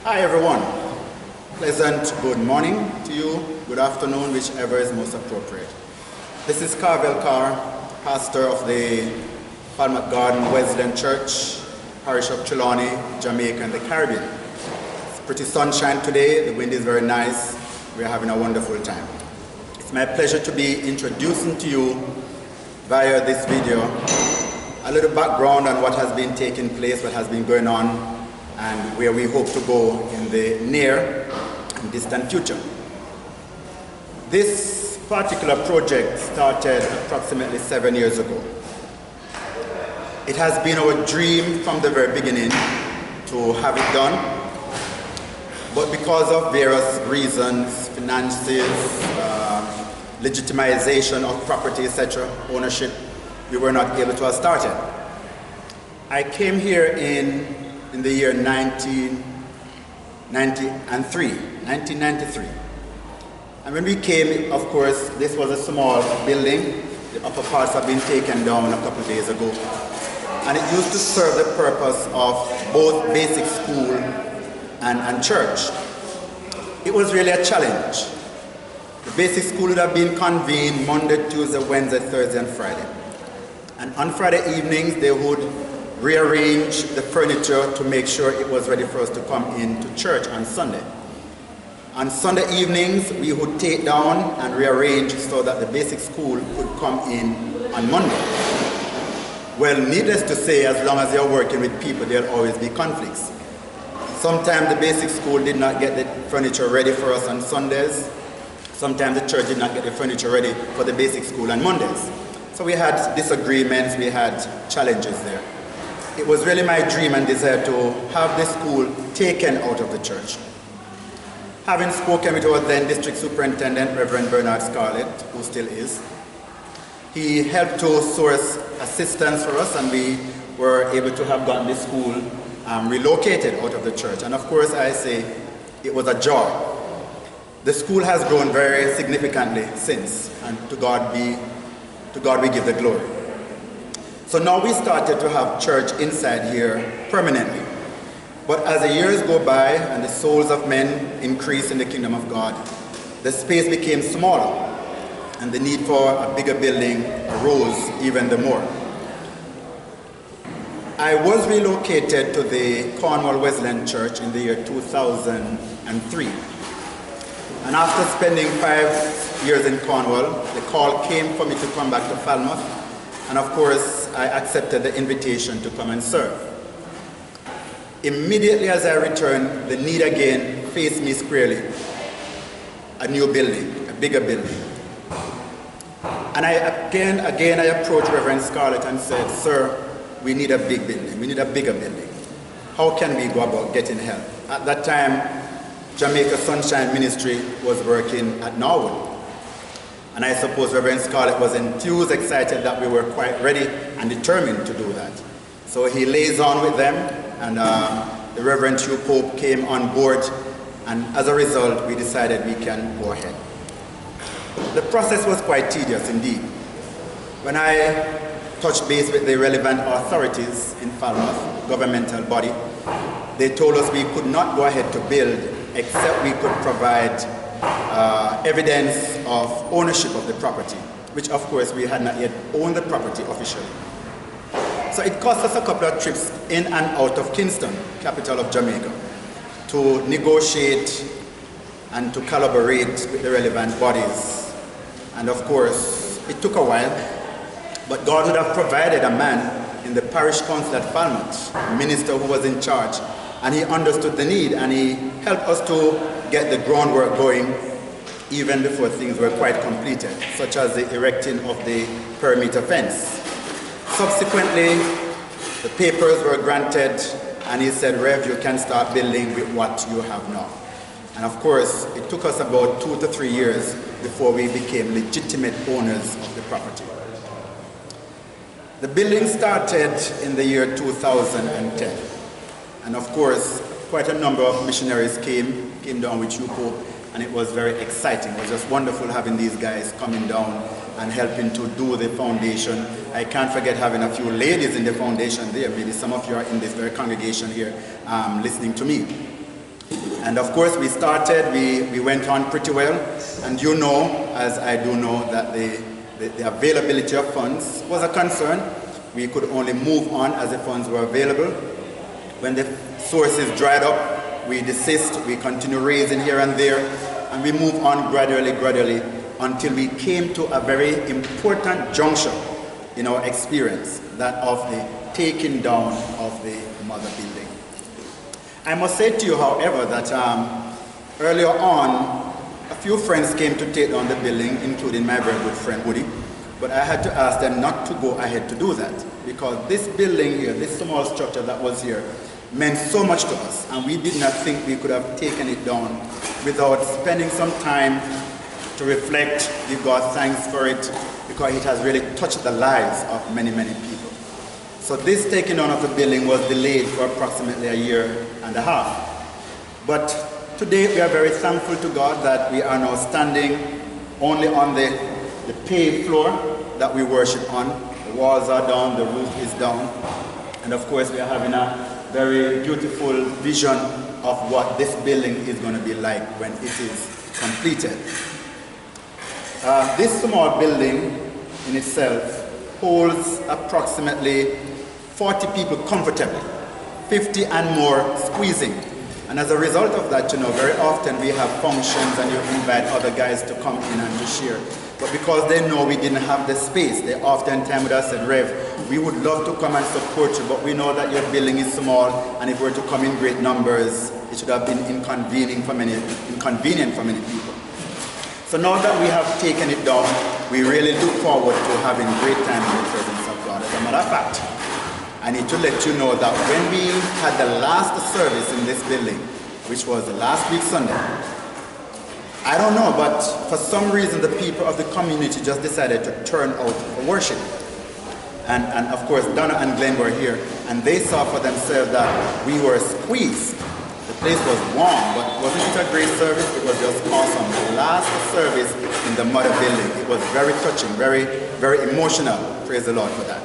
Hi everyone. Pleasant good morning to you, good afternoon, whichever is most appropriate. This is Kerr, pastor of the Falmouth Garden Wesleyan Church, parish of Trelawney, Jamaica and the Caribbean. It's pretty sunshine today, the wind is very nice, we're having a wonderful time. It's my pleasure to be introducing to you via this video a little background on what has been taking place, what has been going on, and where we hope to go in the near and distant future. This particular project started approximately 7 years ago. It has been our dream from the very beginning to have it done, but because of various reasons, finances, legitimization of property, etc., ownership, we were not able to have started. I came here in the year 1993. And when we came, of course, this was a small building. The upper parts have been taken down a couple of days ago. And it used to serve the purpose of both basic school and church. It was really a challenge. The basic school would have been convened Monday, Tuesday, Wednesday, Thursday, and Friday. And on Friday evenings, they would rearrange the furniture to make sure it was ready for us to come into church on Sunday. On Sunday evenings, we would take down and rearrange so that the basic school could come in on Monday. Well, needless to say, as long as you're working with people, there'll always be conflicts. Sometimes the basic school did not get the furniture ready for us on Sundays. Sometimes the church did not get the furniture ready for the basic school on Mondays. So we had disagreements, we had challenges there. It was really my dream and desire to have the school taken out of the church. Having spoken with our then district superintendent, Reverend Bernard Scarlett, who still is, he helped to source assistance for us, and we were able to have gotten the school relocated out of the church. And of course, I say it was a joy. The school has grown very significantly since, and to God we give the glory. So now we started to have church inside here permanently. But as the years go by and the souls of men increase in the kingdom of God, the space became smaller and the need for a bigger building arose even the more. I was relocated to the Cornwall Wesleyan Church in the year 2003. And after spending 5 years in Cornwall, the call came for me to come back to Falmouth. And of course, I accepted the invitation to come and serve. Immediately as I returned, the need again faced me squarely. A new building, a bigger building. And I approached Reverend Scarlett and said, "Sir, we need a big building, we need a bigger building. How can we go about getting help?" At that time, Jamaica Sunshine Ministry was working at Norwood. And I suppose Reverend Scarlett was enthused, excited that we were quite ready and determined to do that. So he lays on with them, and the Reverend Hugh Pope came on board, and as a result, we decided we can go ahead. The process was quite tedious indeed. When I touched base with the relevant authorities in Falmouth, governmental body, they told us we could not go ahead to build except we could provide evidence of ownership of the property, which of course we had not yet owned the property officially. So it cost us a couple of trips in and out of Kingston, capital of Jamaica, to negotiate and to collaborate with the relevant bodies. And of course, it took a while, but God would have provided a man in the parish council at Falmouth, a minister who was in charge, and he understood the need, and he helped us to get the groundwork going even before things were quite completed, such as the erecting of the perimeter fence. Subsequently, the papers were granted, and he said, "Rev, you can start building with what you have now." And of course, it took us about 2 to 3 years before we became legitimate owners of the property. The building started in the year 2010. And of course, quite a number of missionaries came down with you, Pope, and it was very exciting. It was just wonderful having these guys coming down and helping to do the foundation. I can't forget having a few ladies in the foundation there. Maybe some of you are in this very congregation here listening to me. And of course, we started, we went on pretty well. And you know, as I do know, that the availability of funds was a concern. We could only move on as the funds were available. When the sources dried up, we desist, we continue raising here and there, and we move on gradually, until we came to a very important juncture in our experience, that of the taking down of the mother building. I must say to you, however, that earlier on, a few friends came to take down the building, including my very good friend Woody, but I had to ask them not to go ahead to do that, because this building here, this small structure that was here, meant so much to us, and we did not think we could have taken it down without spending some time to reflect, give God thanks for it, because it has really touched the lives of many, many people. So this taking down of the building was delayed for approximately a year and a half. But today we are very thankful to God that we are now standing only on the paved floor that we worship on. The walls are down, the roof is down, and of course we are having a very beautiful vision of what this building is going to be like when it is completed. This small building in itself holds approximately 40 people comfortably, 50 and more squeezing. And as a result of that, you know, very often we have functions and you invite other guys to come in and to share. But because they know we didn't have the space, they oftentimes would have said, Rev, we would love to come and support you, but we know that your building is small, and if we were to come in great numbers, it should have been inconvenient for many people. So now that we have taken it down, we really look forward to having great time in the presence of God. As a matter of fact, I need to let you know that when we had the last service in this building, which was last week Sunday, I don't know, but for some reason the people of the community just decided to turn out for worship. And of course Donna and Glenn were here, and they saw for themselves that we were squeezed. The place was warm, but wasn't it a great service? It was just awesome. The last service in the mother building, it was very touching, very, very emotional. Praise the Lord for that.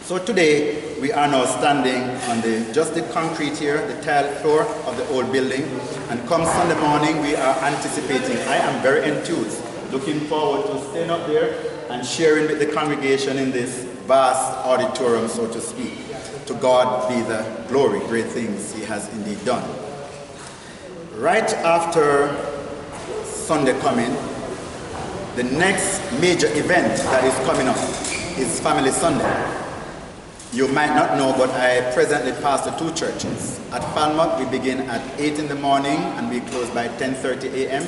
So today, we are now standing on just the concrete here, the tile floor of the old building. And come Sunday morning, we are anticipating, I am very enthused, looking forward to staying up there and sharing with the congregation in this vast auditorium, so to speak. To God be the glory, great things He has indeed done. Right after Sunday coming, the next major event that is coming up is Family Sunday. You might not know, but I presently pastor two churches. At Falmouth, we begin at 8 in the morning and we close by 10:30 a.m.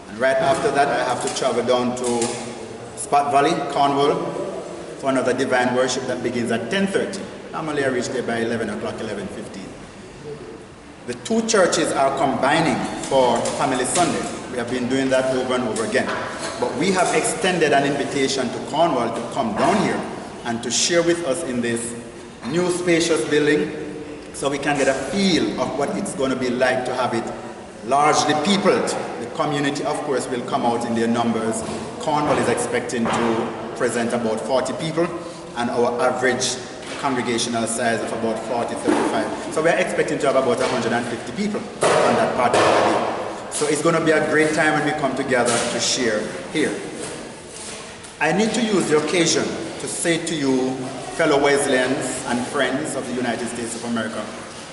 And right after that, I have to travel down to Spot Valley, Cornwall, for another divine worship that begins at 10:30. Normally I reach there by 11 o'clock, 11:15. The two churches are combining for Family Sunday. We have been doing that over and over again. But we have extended an invitation to Cornwall to come down here and to share with us in this new spacious building, so we can get a feel of what it's going to be like to have it largely peopled. The community, of course, will come out in their numbers. Cornwall is expecting to present about 40 people, and our average congregational size of about 40, 35. So we're expecting to have about 150 people on that part of the day. So it's going to be a great time when we come together to share here. I need to use the occasion to say to you, fellow Wesleyans and friends of the United States of America,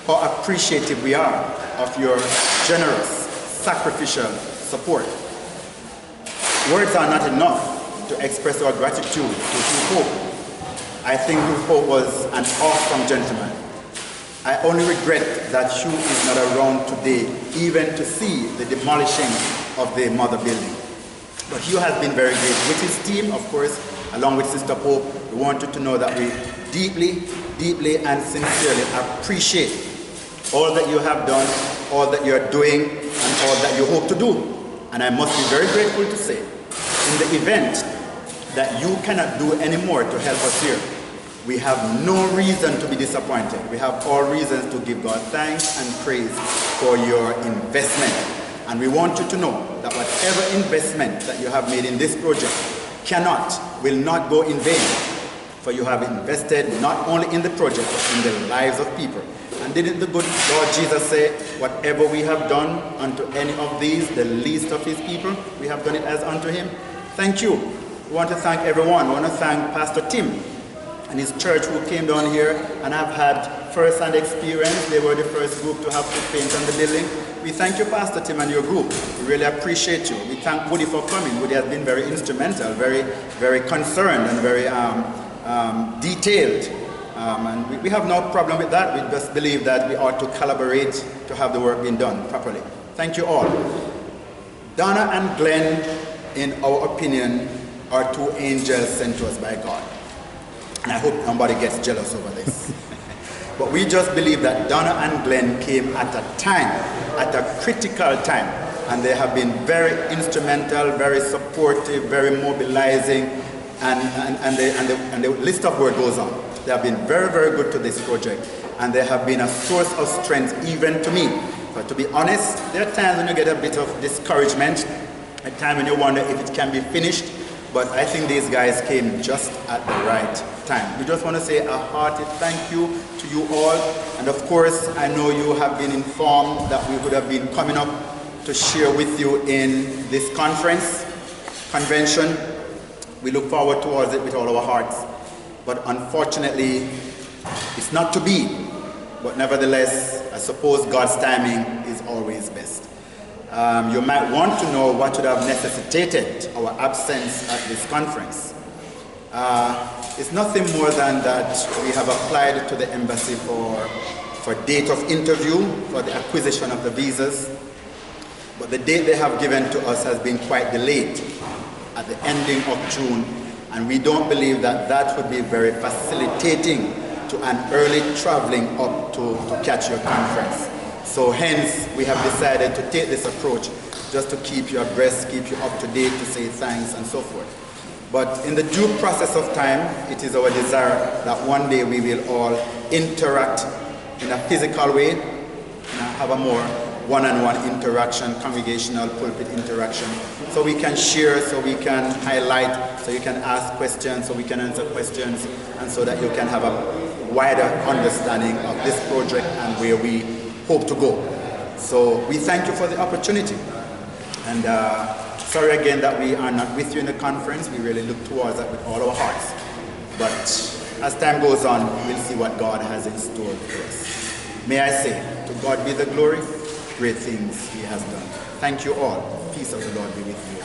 how appreciative we are of your generous, sacrificial support. Words are not enough to express our gratitude to Hugh Pope. I think Hugh Pope was an awesome gentleman. I only regret that Hugh is not around today, even to see the demolishing of the mother building. But Hugh has been very great. With his team, of course, along with Sister Pope, we want you to know that we deeply, deeply and sincerely appreciate all that you have done, all that you're doing, and all that you hope to do. And I must be very grateful to say, in the event that you cannot do any more to help us here, we have no reason to be disappointed. We have all reasons to give God thanks and praise for your investment. And we want you to know that whatever investment that you have made in this project will not go in vain. For you have invested not only in the project, but in the lives of people. And didn't the good Lord Jesus say, whatever we have done unto any of these, the least of his people, we have done it as unto him? Thank you. We want to thank everyone. We want to thank Pastor Tim and his church who came down here and have had first-hand experience. They were the first group to have to paint on the building. We thank you, Pastor Tim, and your group. We really appreciate you. We thank Woody for coming. Woody has been very instrumental, very, very concerned, and very detailed. And we have no problem with that. We just believe that we ought to collaborate to have the work being done properly. Thank you all. Donna and Glenn, in our opinion, are two angels sent to us by God. And I hope nobody gets jealous over this. But we just believe that Donna and Glenn came at a time, at a critical time, and they have been very instrumental, very supportive, very mobilizing, and the list of work goes on. They have been very, very good to this project, and they have been a source of strength even to me. But to be honest, there are times when you get a bit of discouragement, a time when you wonder if it can be finished, but I think these guys came just at the right time. We just want to say a hearty thank you to you all, and of course I know you have been informed that we would have been coming up to share with you in this convention. We look forward towards it with all our hearts, but unfortunately it's not to be. But nevertheless, I suppose God's timing is always best. You might want to know what would have necessitated our absence at this conference. It's nothing more than that we have applied to the embassy for date of interview for the acquisition of the visas, but the date they have given to us has been quite delayed at the ending of June, and we don't believe that that would be very facilitating to an early traveling up to catch your conference. So hence, we have decided to take this approach just to keep you abreast, keep you up to date, to say thanks and so forth. But in the due process of time, it is our desire that one day we will all interact in a physical way and have a more one-on-one interaction, congregational pulpit interaction, so we can share, so we can highlight, so you can ask questions, so we can answer questions, and so that you can have a wider understanding of this project and where we hope to go. So we thank you for the opportunity. And sorry again that we are not with you in the conference. We really look towards that with all our hearts. But as time goes on, we'll see what God has in store for us. May I say, to God be the glory, great things he has done. Thank you all. Peace of the Lord be with you.